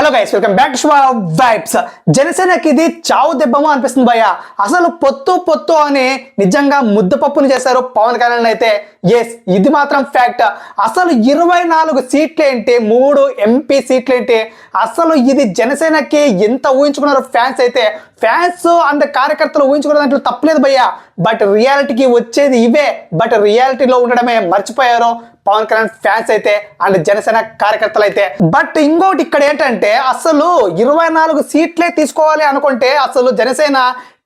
Hello guys, welcome back to vibes. జనసేనకి ఇది చావు దెబ్బమో అనిపిస్తుంది భయ్య. అసలు పొత్తు అని నిజంగా ముద్దపప్పుని చేశారు పవన్ కళ్యాణ్ అయితే. ఎస్, ఇది మాత్రం ఫ్యాక్ట్. అసలు 24 సీట్లేంటి, 3 ఎంపీ సీట్లేంటి, అసలు ఇది జనసేనకి ఎంత ఊహించుకున్నారు ఫ్యాన్స్ అయితే. ఫ్యాన్స్ అండ్ కార్యకర్తలు ఊహించుకున్న దాంట్లో తప్పలేదు భయ్య. బట్ రియాలిటీకి వచ్చేది ఇవే. బట్ రియాలిటీలో ఉండడమే మర్చిపోయారు పవన్ కళ్యాణ్ ఫ్యాన్స్ అయితే అండ్ జనసేన కార్యకర్తలు అయితే. బట్ ఇంకోటి ఇక్కడ ఏంటంటే, అసలు 24 సీట్లే తీసుకోవాలి అనుకుంటే అసలు జనసేన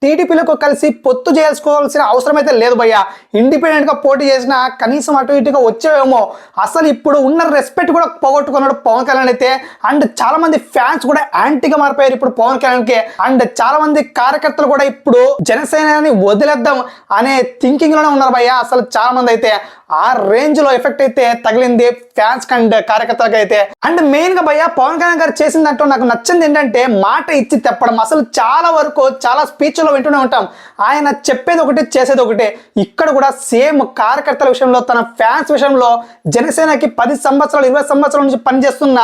టీడీపీలకు కలిసి పొత్తు చేసుకోవాల్సిన అవసరం అయితే లేదు భయ్య. ఇండిపెండెంట్ గా పోటీ చేసినా కనీసం అటు ఇటుగా వచ్చేవేమో. అసలు ఇప్పుడు ఉన్న రెస్పెక్ట్ కూడా పోగొట్టుకున్నాడు పవన్ కళ్యాణ్ అయితే. అండ్ చాలా మంది ఫ్యాన్స్ కూడా యాంటీగా మారిపోయారు ఇప్పుడు పవన్ కళ్యాణ్ కి. అండ్ చాలా మంది కార్యకర్తలు కూడా ఇప్పుడు జనసేనని వదిలేద్దాం అనే థింకింగ్ లోనే ఉన్నారు భయ్య. అసలు చాలా మంది అయితే ఆ రేంజ్ లో ఎఫెక్ట్ అయితే తగిలింది ఫ్యాన్స్ అండ్ కార్యకర్తలకు అయితే. అండ్ మెయిన్ గా భయ్య, పవన్ కళ్యాణ్ గారు చేసిన దాంట్లో నాకు నచ్చింది ఏంటంటే మాట ఇచ్చి తెప్పడం. అసలు చాలా వరకు చాలా స్పీచ్ లో వింటూనే ఉంటాం, ఆయన చెప్పేది ఒకటి చేసేది ఒకటి. ఇక్కడ కూడా సేమ్ కార్యకర్తల విషయంలో, తన ఫ్యాన్స్ విషయంలో జనసేనకి 10 సంవత్సరాలు 20 సంవత్సరాల నుంచి పనిచేస్తున్న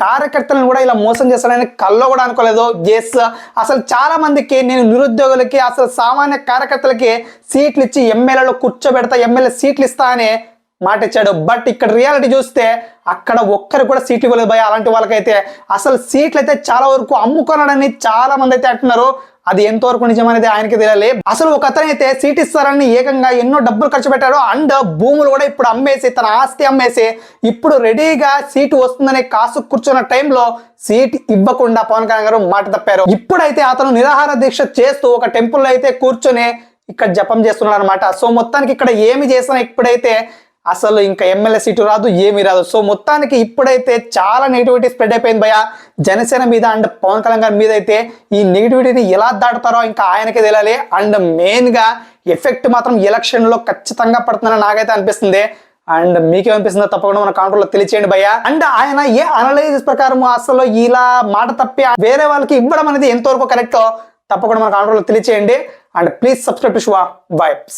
కార్యకర్తలను కూడా ఇలా మోసం చేస్తాడని కల్లో కూడా అనుకోలేదు. ఎస్, అసలు చాలా మందికి, నేను నిరుద్యోగులకి, అసలు సామాన్య కార్యకర్తలకి సీట్లు ఇచ్చి ఎమ్మెల్యేలో కూర్చోబెడతా, ఎమ్మెల్యే సీట్లు ఇస్తా అని మాట ఇచ్చాడు. బట్ ఇక్కడ రియాలిటీ చూస్తే అక్కడ ఒక్కరు కూడా సీట్లు ఇవ్వలేదు భయ. అలాంటి వాళ్ళకైతే అసలు సీట్లు అయితే చాలా వరకు అమ్ముకున్నాడని చాలా మంది అయితే అంటున్నారు. అది ఎంతవరకు నిజం అనేది ఆయనకి తెలియాలి. అసలు ఒక అతను అయితే సీట్ ఇస్తారని ఏకంగా ఎన్నో డబ్బులు ఖర్చు పెట్టాడు. అండ్ భూములు కూడా ఇప్పుడు అమ్మేసి, తన ఆస్తి అమ్మేసి ఇప్పుడు రెడీగా సీటు వస్తుందనే కాసు కూర్చున్న టైంలో సీట్ ఇవ్వకుండా పవన్ కళ్యాణ్ గారు మాట తప్పారు. ఇప్పుడైతే అతను నిరాహార దీక్ష చేస్తూ ఒక టెంపుల్లో అయితే కూర్చొని ఇక్కడ జపం చేస్తున్నాడు అనమాట. సో మొత్తానికి ఇక్కడ ఏమి చేసినా ఇప్పుడైతే అసలు ఇంకా ఎమ్మెల్యే సీటు రాదు, ఏమీ రాదు. సో మొత్తానికి ఇప్పుడైతే చాలా నెగిటివిటీ స్ప్రెడ్ అయిపోయింది భయ జనసేన మీద అండ్ పవన్ కళ్యాణ్ గారి మీద అయితే. ఈ నెగిటివిటీని ఎలా దాటుతారో ఇంకా ఆయనకే తెలియాలి. అండ్ మెయిన్ గా ఎఫెక్ట్ మాత్రం ఎలక్షన్ లో ఖచ్చితంగా పడుతుందని నాకైతే అనిపిస్తుంది. అండ్ మీకేమనిపిస్తుందో తప్పకుండా మన కామెంట్ లో తెలియచేయండి భయ్య. అండ్ ఆయన ఏ అనలైసిస్ ప్రకారం అసలు ఇలా మాట తప్పి వేరే వాళ్ళకి ఇవ్వడం అనేది ఎంతవరకు కరెక్టో తప్పకుండా మన కామెంట్ లో తెలియచేయండి. And please subscribe to Shiva vibes.